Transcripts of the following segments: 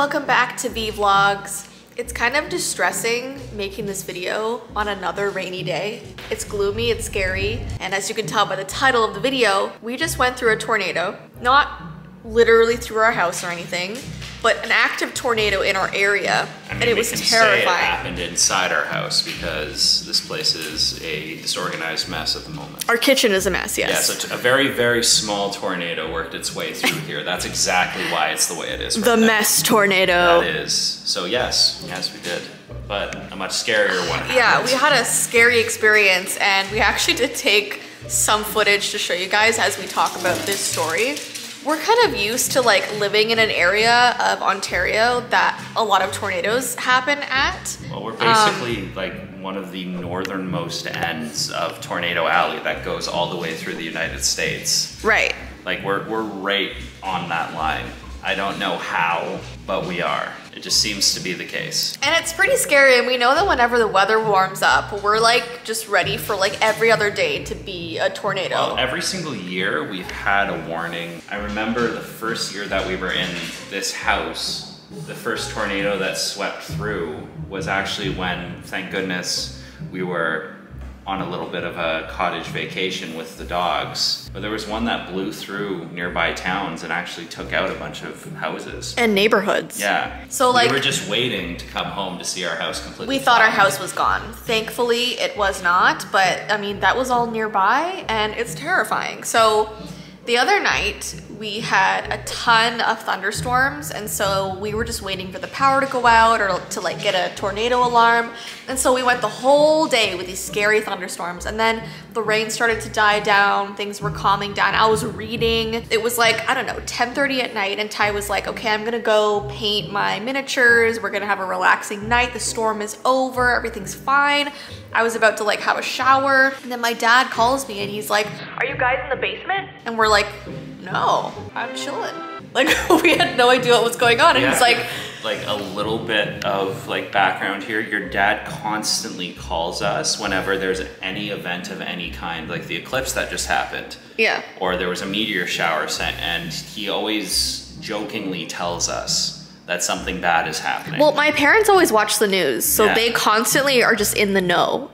welcome back to Vee Vlogs. It's kind of distressing making this video on another rainy day. It's gloomy, it's scary, and as you can tell by the title of the video, we just went through a tornado. Not literally through our house or anything, but an active tornado in our area, and it was terrifying. Say it happened inside our house because this place is a disorganized mess at the moment. Our kitchen is a mess, yes. Yeah, so a very, very small tornado worked its way through here. That's exactly why it's the way it is. The mess tornado. That is. So yes, we did. But a much scarier one. Yeah, we had a scary experience, and we actually did take some footage to show you guys as we talk about this story. We're kind of used to like living in an area of Ontario that a lot of tornadoes happen at. Well, we're basically like one of the northernmost ends of Tornado Alley that goes all the way through the United States. Right. Like we're right on that line. I don't know how, but we are. It just seems to be the case. And it's pretty scary, and we know that whenever the weather warms up, we're like just ready for like every other day to be a tornado. Well, every single year we've had a warning. I remember the first year that we were in this house, the first tornado that swept through was actually when, thank goodness, we were on a little bit of a cottage vacation with the dogs. But there was one that blew through nearby towns and actually took out a bunch of houses. And neighborhoods. Yeah. So like, we were just waiting to come home to see our house completely. We thought our house was gone. Thankfully, it was not, but I mean, that was all nearby and it's terrifying. So the other night, we had a ton of thunderstorms, and so we were just waiting for the power to go out or to like get a tornado alarm. And so we went the whole day with these scary thunderstorms, and then the rain started to die down, things were calming down. I was reading. It was like, I don't know, 10:30 at night, and Ty was like, okay, I'm gonna go paint my miniatures. We're gonna have a relaxing night. The storm is over, everything's fine. I was about to like have a shower, and then my dad calls me and he's like, are you guys in the basement? And we're like, no, I'm chilling. Like, we had no idea what was going on. And he's like a little bit of like background here. Your dad constantly calls us whenever there's any event of any kind, like the eclipse that just happened. Yeah. Or there was a meteor shower sent, and he always jokingly tells us that something bad is happening. Well, my parents always watch the news, so they constantly are just in the know.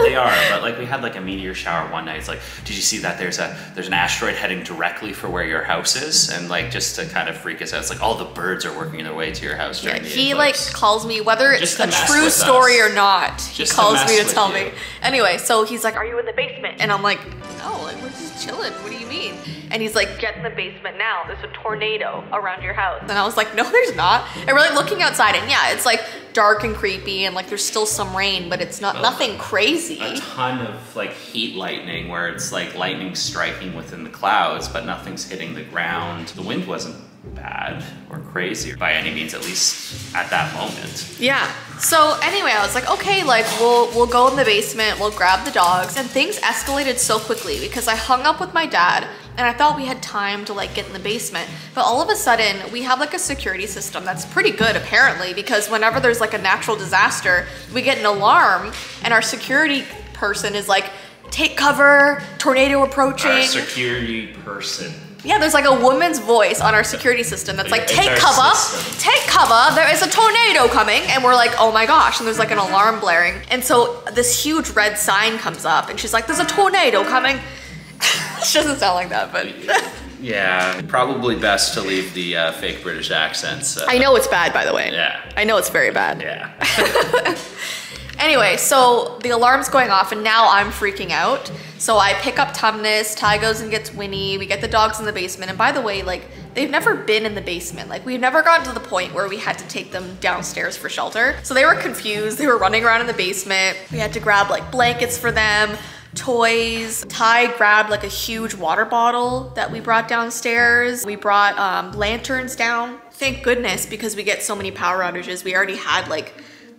They are, but like we had like a meteor shower one night. It's like, did you see that there's an asteroid heading directly for where your house is? And like just to kind of freak us out, it's like all the birds are working their way to your house during the eclipse. He like calls me, whether it's a true story or not, he calls me to tell me. Anyway, so he's like, are you in the basement? And I'm like, no, like we're just chilling. What do you mean? And he's like, get in the basement now. There's a tornado around your house. And I was like, no, there's not. And we're like looking outside, and yeah, it's like dark and creepy, and like there's still some rain, but it's not nothing crazy. A ton of like heat lightning, where it's like lightning striking within the clouds, but nothing's hitting the ground. The wind wasn't bad or crazy by any means, at least at that moment. Yeah. So anyway, I was like, okay, like we'll go in the basement, we'll grab the dogs, and things escalated so quickly because I hung up with my dad and I thought we had time to like get in the basement. But all of a sudden we have like a security system that's pretty good apparently, because whenever there's like a natural disaster, we get an alarm and our security person is like, take cover, tornado approaching. Our security person. Yeah, there's like a woman's voice on our security system that's like, take cover, there is a tornado coming. And we're like, oh my gosh, and there's like an alarm blaring. And so this huge red sign comes up and she's like, there's a tornado coming. She doesn't sound like that, but. Yeah, probably best to leave the fake British accents. I know it's bad, by the way. Yeah. I know it's very bad. Yeah. Anyway, so the alarm's going off and now I'm freaking out. So I pick up Tumnus, Ty goes and gets Winnie, we get the dogs in the basement. And by the way, like they've never been in the basement. Like we've never gotten to the point where we had to take them downstairs for shelter. So they were confused, they were running around in the basement. We had to grab like blankets for them, toys. Ty grabbed like a huge water bottle that we brought downstairs. We brought lanterns down. Thank goodness, because we get so many power outages. We already had like,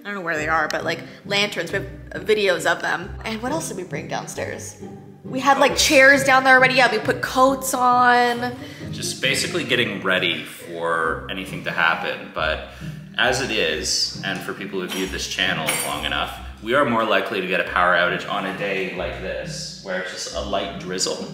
I don't know where they are, but like lanterns, we have videos of them. And what else did we bring downstairs? We had like chairs down there already. Yeah, we put coats on. Just basically getting ready for anything to happen. But as it is, and for people who viewed this channel long enough, we are more likely to get a power outage on a day like this, where it's just a light drizzle,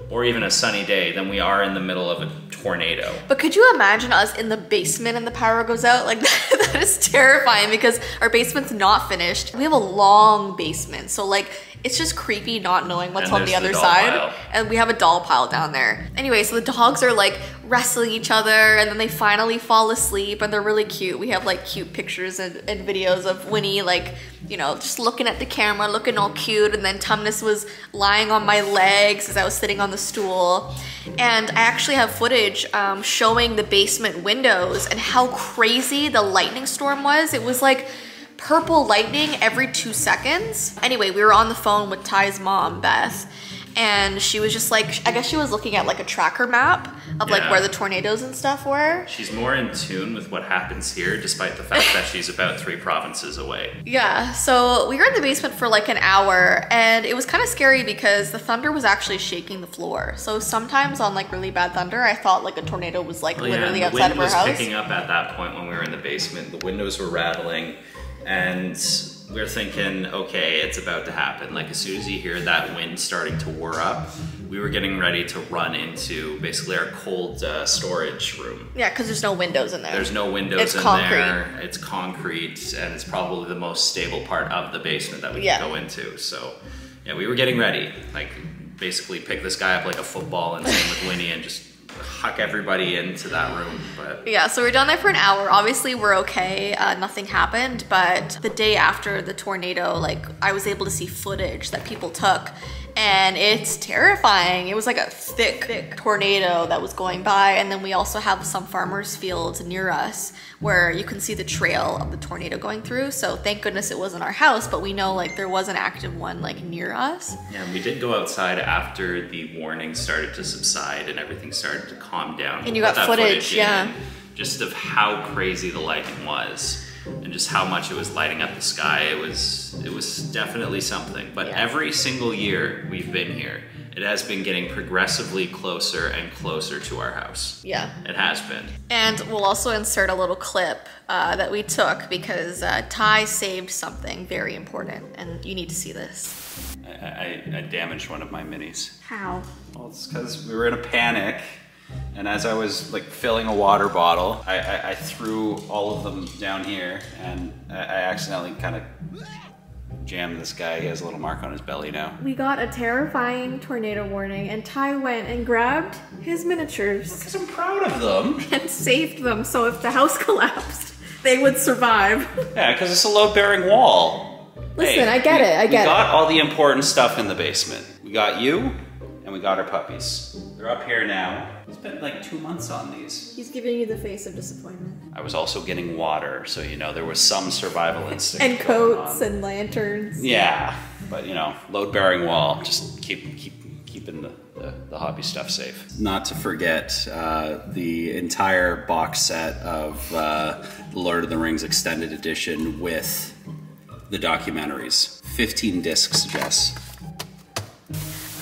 or even a sunny day, than we are in the middle of a tornado. But could you imagine us in the basement and the power goes out? Like that is terrifying because our basement's not finished. We have a long basement, so like it's just creepy not knowing what's on the other side. And we have a doll pile down there. Anyway, so the dogs are like wrestling each other and then they finally fall asleep and they're really cute. We have like cute pictures and videos of Winnie like, you know, just looking at the camera, looking all cute. And then Tumnus was lying on my legs as I was sitting on the stool. And I actually have footage showing the basement windows and how crazy the lightning storm was. It was like purple lightning every 2 seconds. Anyway, we were on the phone with Ty's mom, Beth, and she was just like, I guess she was looking at like a tracker map of like where the tornadoes and stuff were. She's more in tune with what happens here, despite the fact that she's about 3 provinces away. Yeah, so we were in the basement for like an hour and it was kind of scary because the thunder was actually shaking the floor. So sometimes on like really bad thunder, I thought like a tornado was like literally outside of our house. The wind was picking up at that point when we were in the basement. The windows were rattling. And we're thinking, okay, it's about to happen. Like as soon as you hear that wind starting to whir up, we were getting ready to run into basically our cold storage room. Yeah, because there's no windows in there. There's no windows in there. It's concrete, and it's probably the most stable part of the basement that we can go into. So yeah, we were getting ready. Like basically pick this guy up like a football and same with Winnie and just huck everybody into that room. But yeah, so we're down there for an hour. Obviously we're okay, nothing happened, but the day after the tornado, like I was able to see footage that people took and it's terrifying. It was like a thick tornado that was going by, and then we also have some farmers' fields near us where you can see the trail of the tornado going through. So thank goodness it wasn't our house, but we know like there was an active one like near us. Yeah, and we did go outside after the warning started to subside and everything started to calm down. And you got footage, yeah. Just of how crazy the lightning was and just how much it was lighting up the sky. It was definitely something. But every single year we've been here, it has been getting progressively closer and closer to our house. Yeah. It has been. And we'll also insert a little clip that we took because Ty saved something very important and you need to see this. I damaged one of my minis. How? Well, it's because we were in a panic. And as I was like filling a water bottle, I threw all of them down here and I accidentally kind of jammed this guy. He has a little mark on his belly now. We got a terrifying tornado warning and Ty went and grabbed his miniatures. Because I'm proud of them. And saved them so if the house collapsed, they would survive. Yeah, because it's a load-bearing wall. Listen, hey, I get it, I get it. We got all the important stuff in the basement. We got you and we got our puppies. They're up here now. It's been like 2 months on these. He's giving you the face of disappointment. I was also getting water, so you know, there was some survival instinct. And coats and lanterns. Yeah, but you know, load-bearing wall, just keeping the hobby stuff safe. Not to forget the entire box set of The Lord of the Rings Extended Edition with the documentaries. 15 discs, Jess.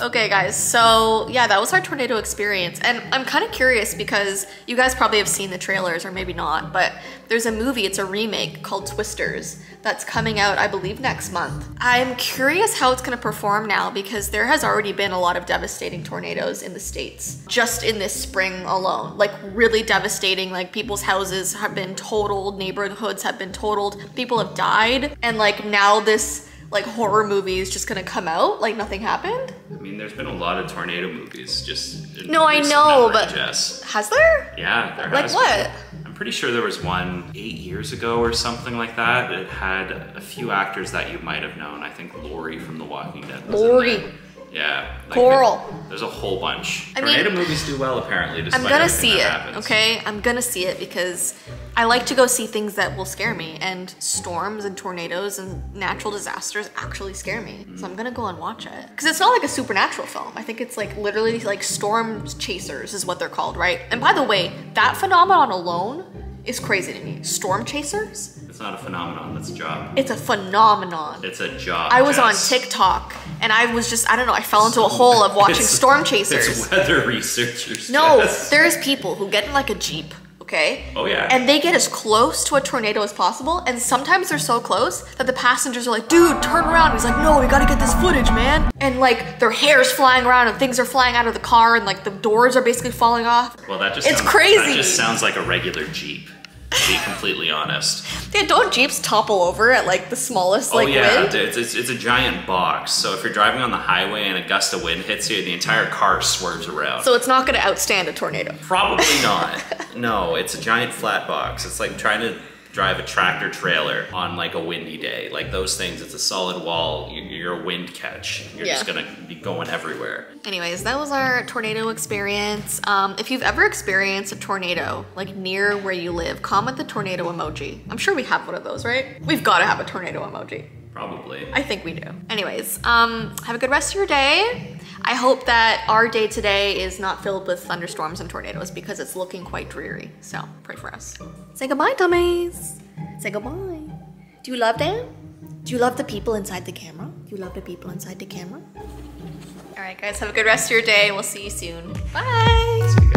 Okay guys, so yeah, that was our tornado experience. And I'm kind of curious because you guys probably have seen the trailers or maybe not, but there's a movie, it's a remake called Twisters that's coming out, I believe, next month. I'm curious how it's gonna perform now because there has already been a lot of devastating tornadoes in the States, just in this spring alone. Like really devastating, like people's houses have been totaled, neighborhoods have been totaled, people have died, and like now this like horror movie is just gonna come out like nothing happened? I mean, there's been a lot of tornado movies just no, I know, but Jess. Has there? Yeah, there like has. Like what? I'm pretty sure there was one 8 years ago or something like that. It had a few actors that you might have known. I think Laurie from The Walking Dead was in there. Yeah. Like Coral. There's a whole bunch. Tornado movies do well, apparently, despite I'm gonna everything see that it, happens. okay? I'm gonna see it because I like to go see things that will scare me, and storms and tornadoes and natural disasters actually scare me. So I'm gonna go and watch it. Because it's not like a supernatural film. I think it's like literally like storm chasers is what they're called, right? And by the way, that phenomenon alone is crazy to me. Storm chasers? It's not a phenomenon, that's a job. It's a phenomenon. It's a job, I was Jess. on TikTok and I was just, I don't know, I fell into a hole of watching storm chasers. It's weather researchers, No, Jess. there's people who get in like a Jeep, okay? okay? Oh yeah. And they get as close to a tornado as possible, and sometimes they're so close that the passengers are like, dude, turn around. He's like, no, we gotta get this footage, man. And like their hair's flying around and things are flying out of the car and like the doors are basically falling off. Well, it's crazy. That just sounds like a regular Jeep, to be completely honest. Yeah, don't Jeeps topple over at like the smallest like wind? It's a giant box. So if you're driving on the highway and a gust of wind hits you, the entire car swerves around. So it's not gonna outstand a tornado. Probably not. No, it's a giant flat box. It's like trying to drive a tractor trailer on like a windy day. Like those things, it's a solid wall. You're a wind catch. You're just gonna be going everywhere. Anyways, that was our tornado experience. If you've ever experienced a tornado like near where you live, comment the tornado emoji. I'm sure we have one of those, right? We've got to have a tornado emoji. Probably. I think we do. Anyways, have a good rest of your day. I hope that our day today is not filled with thunderstorms and tornadoes because it's looking quite dreary. So pray for us. Say goodbye, dummies. Say goodbye. Do you love them? Do you love the people inside the camera? Do you love the people inside the camera? All right, guys, have a good rest of your day. We'll see you soon. Bye.